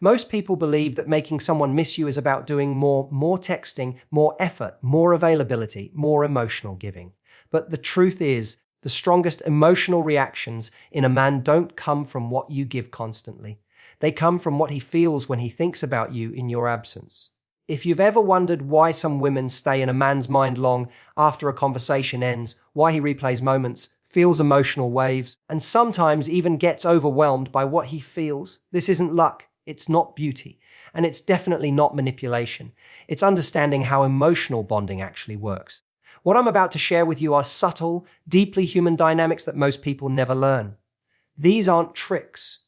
Most people believe that making someone miss you is about doing more texting, more effort, more availability, more emotional giving. But the truth is, the strongest emotional reactions in a man don't come from what you give constantly. They come from what he feels when he thinks about you in your absence. If you've ever wondered why some women stay in a man's mind long after a conversation ends, why he replays moments, feels emotional waves, and sometimes even gets overwhelmed by what he feels, this isn't luck, it's not beauty, and it's definitely not manipulation. It's understanding how emotional bonding actually works. What I'm about to share with you are subtle, deeply human dynamics that most people never learn. These aren't tricks.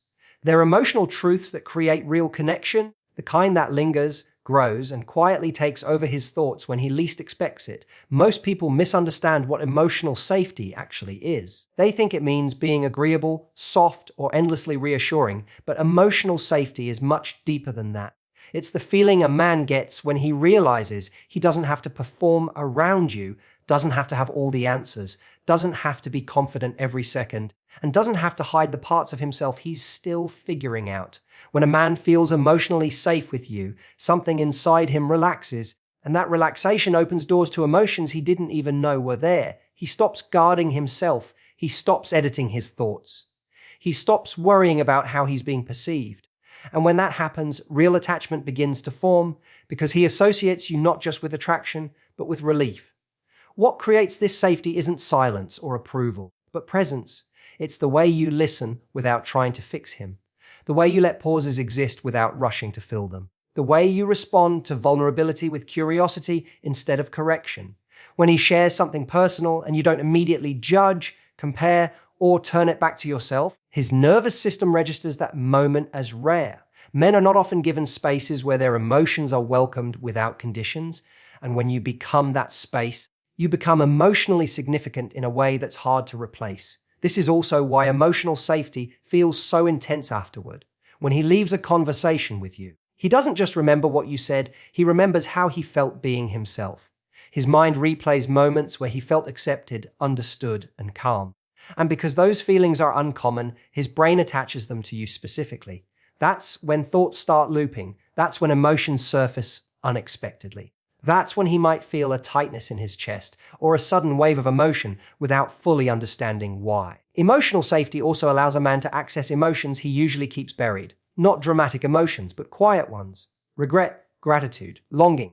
They're emotional truths that create real connection, the kind that lingers, grows, and quietly takes over his thoughts when he least expects it. Most people misunderstand what emotional safety actually is. They think it means being agreeable, soft, or endlessly reassuring, but emotional safety is much deeper than that. It's the feeling a man gets when he realizes he doesn't have to perform around you, doesn't have to have all the answers, doesn't have to be confident every second, and doesn't have to hide the parts of himself he's still figuring out. When a man feels emotionally safe with you, something inside him relaxes, and that relaxation opens doors to emotions he didn't even know were there. He stops guarding himself. He stops editing his thoughts. He stops worrying about how he's being perceived. And when that happens, real attachment begins to form because he associates you not just with attraction, but with relief. What creates this safety isn't silence or approval, but presence. It's the way you listen without trying to fix him. The way you let pauses exist without rushing to fill them. The way you respond to vulnerability with curiosity instead of correction. When he shares something personal and you don't immediately judge, compare, or turn it back to yourself, his nervous system registers that moment as rare. Men are not often given spaces where their emotions are welcomed without conditions, and when you become that space, you become emotionally significant in a way that's hard to replace. This is also why emotional safety feels so intense afterward. When he leaves a conversation with you, he doesn't just remember what you said, he remembers how he felt being himself. His mind replays moments where he felt accepted, understood, and calm. And because those feelings are uncommon, his brain attaches them to you specifically. That's when thoughts start looping. That's when emotions surface unexpectedly. That's when he might feel a tightness in his chest or a sudden wave of emotion without fully understanding why. Emotional safety also allows a man to access emotions he usually keeps buried. Not dramatic emotions, but quiet ones. Regret, gratitude, longing.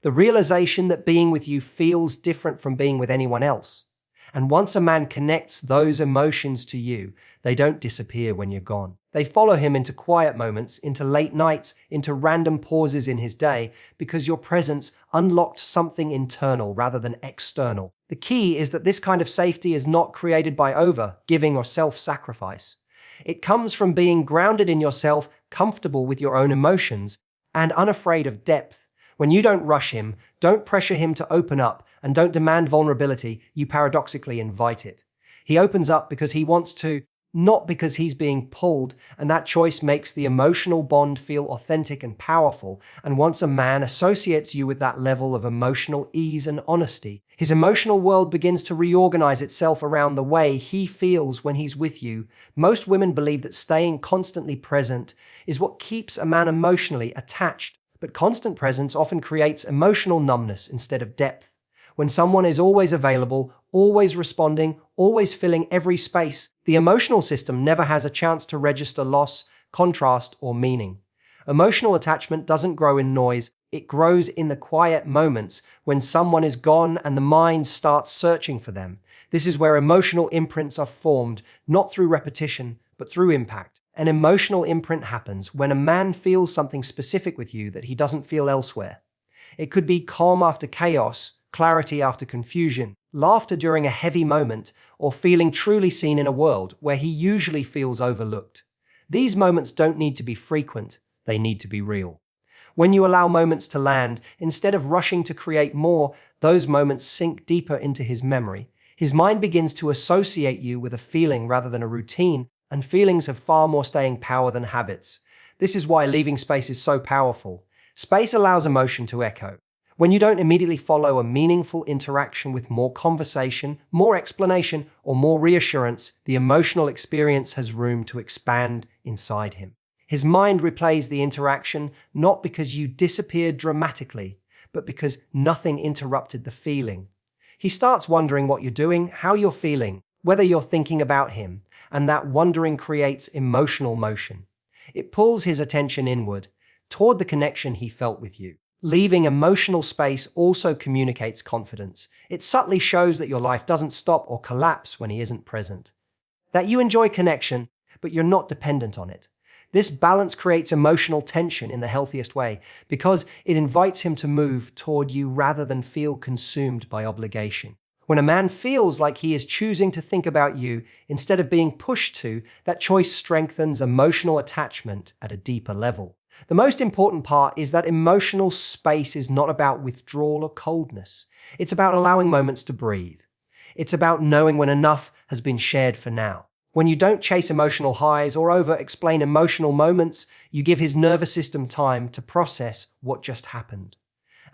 The realization that being with you feels different from being with anyone else. And once a man connects those emotions to you, they don't disappear when you're gone. They follow him into quiet moments, into late nights, into random pauses in his day, because your presence unlocked something internal rather than external. The key is that this kind of safety is not created by over-giving or self-sacrifice. It comes from being grounded in yourself, comfortable with your own emotions, and unafraid of depth. When you don't rush him, don't pressure him to open up, and don't demand vulnerability, you paradoxically invite it. He opens up because he wants to, not because he's being pulled, and that choice makes the emotional bond feel authentic and powerful. And once a man associates you with that level of emotional ease and honesty, his emotional world begins to reorganize itself around the way he feels when he's with you. Most women believe that staying constantly present is what keeps a man emotionally attached, but constant presence often creates emotional numbness instead of depth. When someone is always available, always responding, always filling every space, the emotional system never has a chance to register loss, contrast, or meaning. Emotional attachment doesn't grow in noise, it grows in the quiet moments when someone is gone and the mind starts searching for them. This is where emotional imprints are formed, not through repetition, but through impact. An emotional imprint happens when a man feels something specific with you that he doesn't feel elsewhere. It could be calm after chaos, clarity after confusion, laughter during a heavy moment, or feeling truly seen in a world where he usually feels overlooked. These moments don't need to be frequent, they need to be real. When you allow moments to land, instead of rushing to create more, those moments sink deeper into his memory. His mind begins to associate you with a feeling rather than a routine, and feelings have far more staying power than habits. This is why leaving space is so powerful. Space allows emotion to echo. When you don't immediately follow a meaningful interaction with more conversation, more explanation, or more reassurance, the emotional experience has room to expand inside him. His mind replays the interaction not because you disappeared dramatically, but because nothing interrupted the feeling. He starts wondering what you're doing, how you're feeling, whether you're thinking about him, and that wondering creates emotional motion. It pulls his attention inward, toward the connection he felt with you. Leaving emotional space also communicates confidence. It subtly shows that your life doesn't stop or collapse when he isn't present. That you enjoy connection, but you're not dependent on it. This balance creates emotional tension in the healthiest way because it invites him to move toward you rather than feel consumed by obligation. When a man feels like he is choosing to think about you instead of being pushed to, that choice strengthens emotional attachment at a deeper level. The most important part is that emotional space is not about withdrawal or coldness. It's about allowing moments to breathe. It's about knowing when enough has been shared for now. When you don't chase emotional highs or over-explain emotional moments, you give his nervous system time to process what just happened.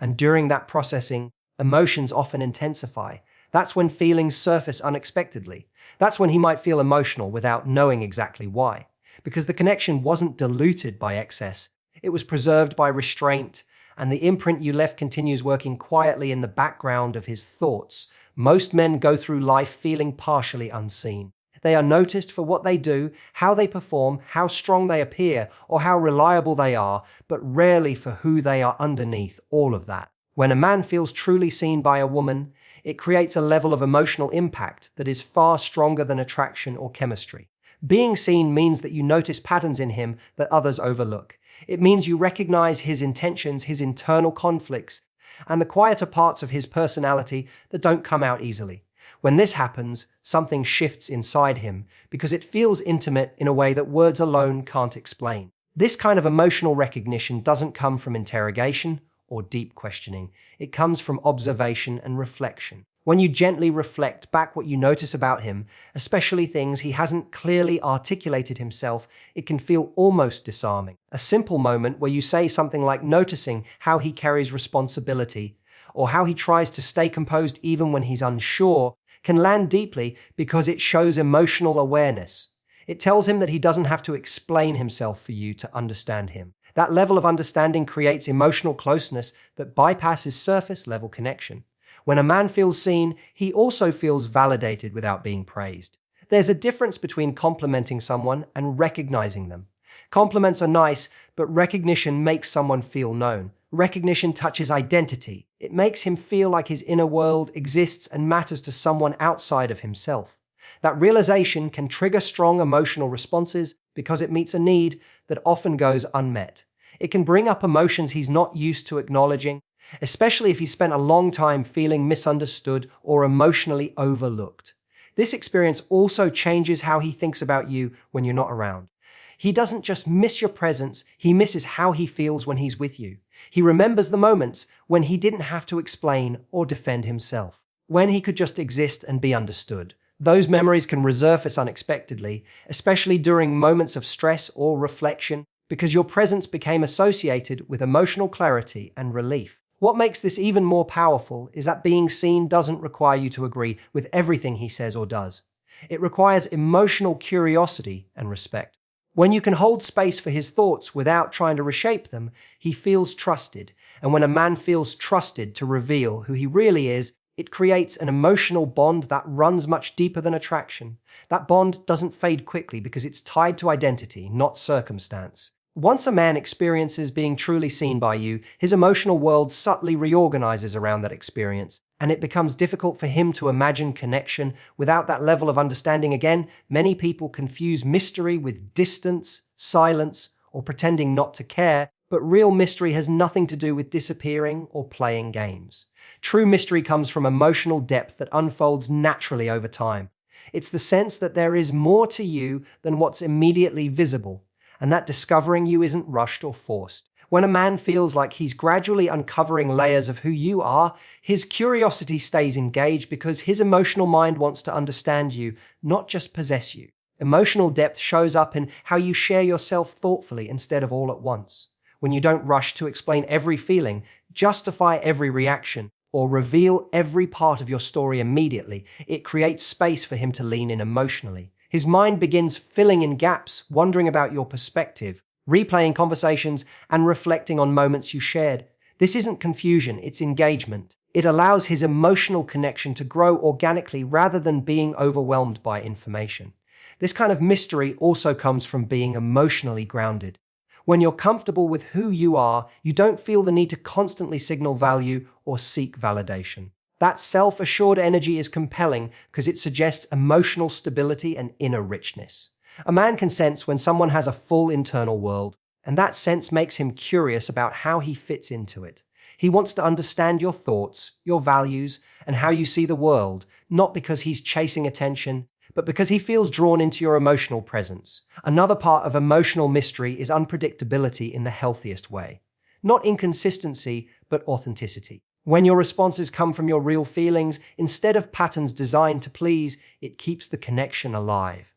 And during that processing, emotions often intensify. That's when feelings surface unexpectedly. That's when he might feel emotional without knowing exactly why. Because the connection wasn't diluted by excess, it was preserved by restraint, and the imprint you left continues working quietly in the background of his thoughts. Most men go through life feeling partially unseen. They are noticed for what they do, how they perform, how strong they appear, or how reliable they are, but rarely for who they are underneath all of that. When a man feels truly seen by a woman, it creates a level of emotional impact that is far stronger than attraction or chemistry. Being seen means that you notice patterns in him that others overlook. It means you recognize his intentions, his internal conflicts, and the quieter parts of his personality that don't come out easily. When this happens, something shifts inside him because it feels intimate in a way that words alone can't explain. This kind of emotional recognition doesn't come from interrogation or deep questioning. It comes from observation and reflection. When you gently reflect back what you notice about him, especially things he hasn't clearly articulated himself, it can feel almost disarming. A simple moment where you say something like noticing how he carries responsibility, or how he tries to stay composed even when he's unsure, can land deeply because it shows emotional awareness. It tells him that he doesn't have to explain himself for you to understand him. That level of understanding creates emotional closeness that bypasses surface-level connection. When a man feels seen, he also feels validated without being praised. There's a difference between complimenting someone and recognizing them. Compliments are nice, but recognition makes someone feel known. Recognition touches identity. It makes him feel like his inner world exists and matters to someone outside of himself. That realization can trigger strong emotional responses because it meets a need that often goes unmet. It can bring up emotions he's not used to acknowledging, especially if he spent a long time feeling misunderstood or emotionally overlooked. This experience also changes how he thinks about you when you're not around. He doesn't just miss your presence, he misses how he feels when he's with you. He remembers the moments when he didn't have to explain or defend himself, when he could just exist and be understood. Those memories can resurface unexpectedly, especially during moments of stress or reflection, because your presence became associated with emotional clarity and relief. What makes this even more powerful is that being seen doesn't require you to agree with everything he says or does. It requires emotional curiosity and respect. When you can hold space for his thoughts without trying to reshape them, he feels trusted. And when a man feels trusted to reveal who he really is, it creates an emotional bond that runs much deeper than attraction. That bond doesn't fade quickly because it's tied to identity, not circumstance. Once a man experiences being truly seen by you, his emotional world subtly reorganizes around that experience, and it becomes difficult for him to imagine connection without that level of understanding. Again, many people confuse mystery with distance, silence, or pretending not to care, but real mystery has nothing to do with disappearing or playing games. True mystery comes from emotional depth that unfolds naturally over time. It's the sense that there is more to you than what's immediately visible, and that discovering you isn't rushed or forced. When a man feels like he's gradually uncovering layers of who you are, his curiosity stays engaged because his emotional mind wants to understand you, not just possess you. Emotional depth shows up in how you share yourself thoughtfully instead of all at once. When you don't rush to explain every feeling, justify every reaction, or reveal every part of your story immediately, it creates space for him to lean in emotionally. His mind begins filling in gaps, wondering about your perspective, replaying conversations, and reflecting on moments you shared. This isn't confusion, it's engagement. It allows his emotional connection to grow organically rather than being overwhelmed by information. This kind of mystery also comes from being emotionally grounded. When you're comfortable with who you are, you don't feel the need to constantly signal value or seek validation. That self-assured energy is compelling because it suggests emotional stability and inner richness. A man can sense when someone has a full internal world, and that sense makes him curious about how he fits into it. He wants to understand your thoughts, your values, and how you see the world, not because he's chasing attention, but because he feels drawn into your emotional presence. Another part of emotional mystery is unpredictability in the healthiest way. Not inconsistency, but authenticity. When your responses come from your real feelings, instead of patterns designed to please, it keeps the connection alive.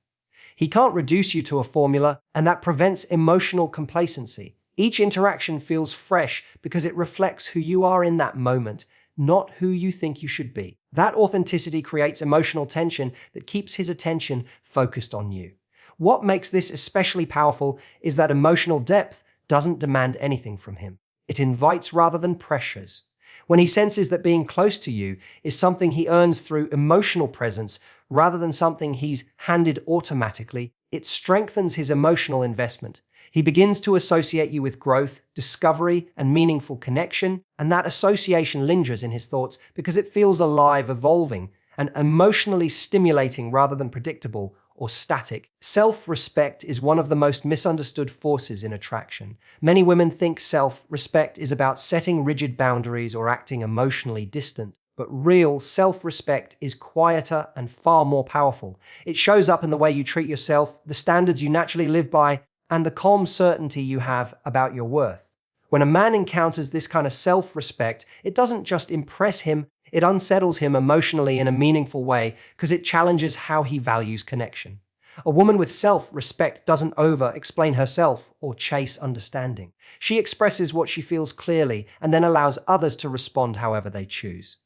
He can't reduce you to a formula, and that prevents emotional complacency. Each interaction feels fresh because it reflects who you are in that moment, not who you think you should be. That authenticity creates emotional tension that keeps his attention focused on you. What makes this especially powerful is that emotional depth doesn't demand anything from him. It invites rather than pressures. When he senses that being close to you is something he earns through emotional presence rather than something he's handed automatically, it strengthens his emotional investment. He begins to associate you with growth, discovery, and meaningful connection, and that association lingers in his thoughts because it feels alive, evolving, and emotionally stimulating rather than predictable or static. Self-respect is one of the most misunderstood forces in attraction. Many women think self-respect is about setting rigid boundaries or acting emotionally distant. But real self-respect is quieter and far more powerful. It shows up in the way you treat yourself, the standards you naturally live by, and the calm certainty you have about your worth. When a man encounters this kind of self-respect, it doesn't just impress him, it unsettles him emotionally in a meaningful way because it challenges how he values connection. A woman with self-respect doesn't over-explain herself or chase understanding. She expresses what she feels clearly and then allows others to respond however they choose.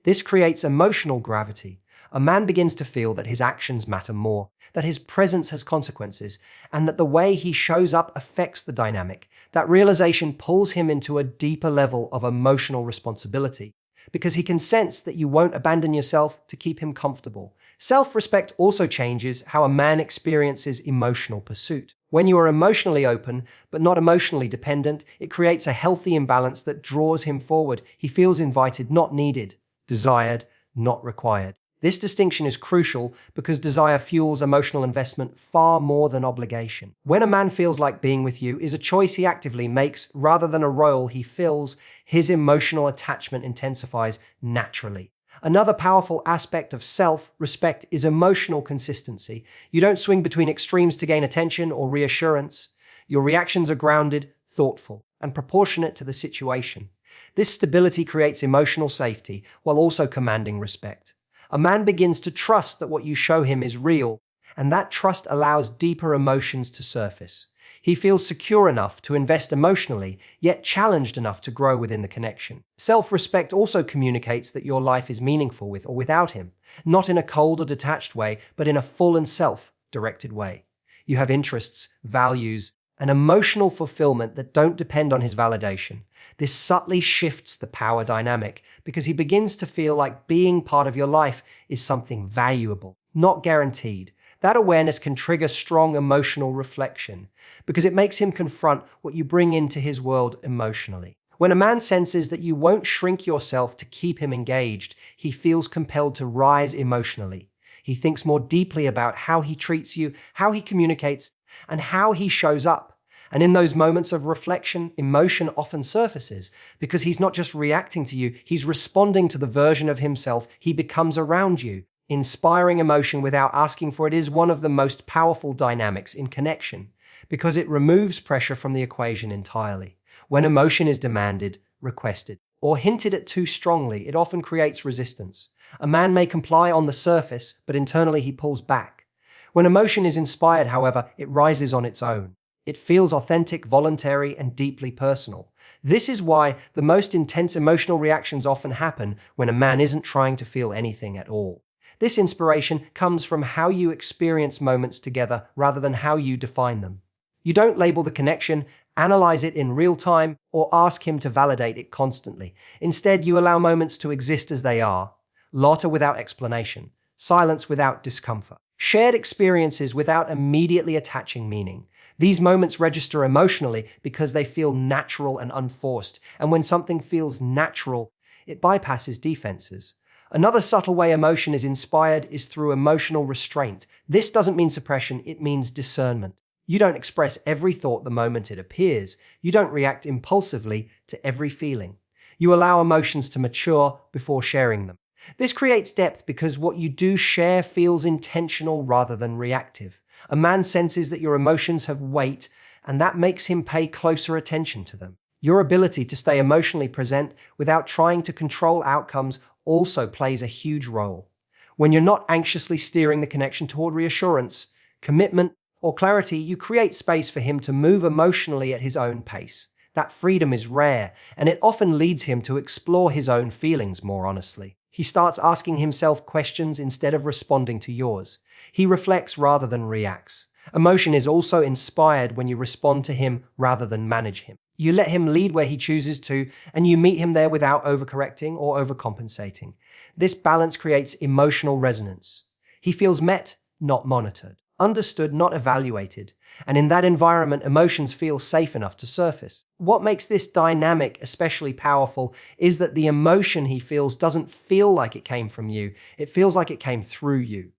This creates emotional gravity. A man begins to feel that his actions matter more, that his presence has consequences, and that the way he shows up affects the dynamic. That realization pulls him into a deeper level of emotional responsibility, because he can sense that you won't abandon yourself to keep him comfortable. Self-respect also changes how a man experiences emotional pursuit. When you are emotionally open, but not emotionally dependent, it creates a healthy imbalance that draws him forward. He feels invited, not needed, desired, not required. This distinction is crucial because desire fuels emotional investment far more than obligation. When a man feels like being with you is a choice he actively makes rather than a role he fills, his emotional attachment intensifies naturally. Another powerful aspect of self-respect is emotional consistency. You don't swing between extremes to gain attention or reassurance. Your reactions are grounded, thoughtful, and proportionate to the situation. This stability creates emotional safety while also commanding respect. A man begins to trust that what you show him is real, and that trust allows deeper emotions to surface. He feels secure enough to invest emotionally, yet challenged enough to grow within the connection. Self-respect also communicates that your life is meaningful with or without him, not in a cold or detached way, but in a full and self-directed way. You have interests, values, and emotional fulfillment that don't depend on his validation. This subtly shifts the power dynamic because he begins to feel like being part of your life is something valuable, not guaranteed. That awareness can trigger strong emotional reflection because it makes him confront what you bring into his world emotionally. When a man senses that you won't shrink yourself to keep him engaged, he feels compelled to rise emotionally. He thinks more deeply about how he treats you, how he communicates, and how he shows up. And in those moments of reflection, emotion often surfaces because he's not just reacting to you, he's responding to the version of himself he becomes around you. Inspiring emotion without asking for it is one of the most powerful dynamics in connection because it removes pressure from the equation entirely. When emotion is demanded, requested, or hinted at too strongly, it often creates resistance. A man may comply on the surface, but internally he pulls back. When emotion is inspired, however, it rises on its own. It feels authentic, voluntary, and deeply personal. This is why the most intense emotional reactions often happen when a man isn't trying to feel anything at all. This inspiration comes from how you experience moments together rather than how you define them. You don't label the connection, analyze it in real time, or ask him to validate it constantly. Instead, you allow moments to exist as they are, laughter without explanation, silence without discomfort, shared experiences without immediately attaching meaning. These moments register emotionally because they feel natural and unforced, and when something feels natural, it bypasses defenses. Another subtle way emotion is inspired is through emotional restraint. This doesn't mean suppression, it means discernment. You don't express every thought the moment it appears. You don't react impulsively to every feeling. You allow emotions to mature before sharing them. This creates depth because what you do share feels intentional rather than reactive. A man senses that your emotions have weight, and that makes him pay closer attention to them. Your ability to stay emotionally present without trying to control outcomes also plays a huge role. When you're not anxiously steering the connection toward reassurance, commitment, or clarity, you create space for him to move emotionally at his own pace. That freedom is rare, and it often leads him to explore his own feelings more honestly. He starts asking himself questions instead of responding to yours. He reflects rather than reacts. Emotion is also inspired when you respond to him rather than manage him. You let him lead where he chooses to, and you meet him there without overcorrecting or overcompensating. This balance creates emotional resonance. He feels met, not monitored. Understood, not evaluated. And in that environment, emotions feel safe enough to surface. What makes this dynamic especially powerful is that the emotion he feels doesn't feel like it came from you. It feels like it came through you.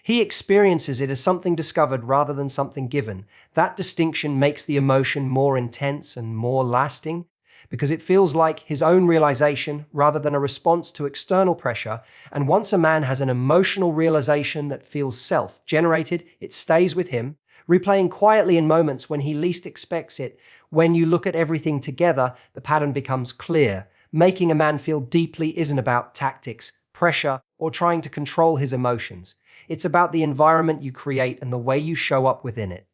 He experiences it as something discovered rather than something given. That distinction makes the emotion more intense and more lasting because it feels like his own realization rather than a response to external pressure. And once a man has an emotional realization that feels self-generated, it stays with him, replaying quietly in moments when he least expects it. When you look at everything together, the pattern becomes clear. Making a man feel deeply isn't about tactics, pressure, or trying to control his emotions. It's about the environment you create and the way you show up within it.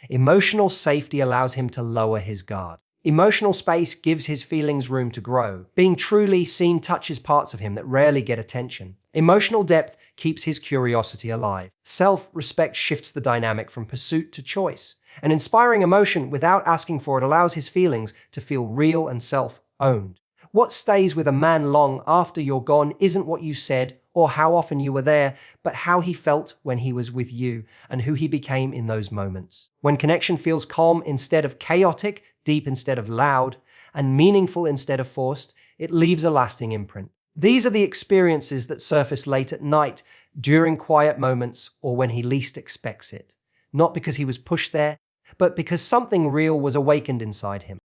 Emotional safety allows him to lower his guard. Emotional space gives his feelings room to grow. Being truly seen touches parts of him that rarely get attention. Emotional depth keeps his curiosity alive. Self-respect shifts the dynamic from pursuit to choice. An inspiring emotion without asking for it allows his feelings to feel real and self-owned. What stays with a man long after you're gone isn't what you said or how often you were there, but how he felt when he was with you and who he became in those moments. When connection feels calm instead of chaotic, deep instead of loud, and meaningful instead of forced, it leaves a lasting imprint. These are the experiences that surface late at night, during quiet moments, or when he least expects it. Not because he was pushed there, but because something real was awakened inside him.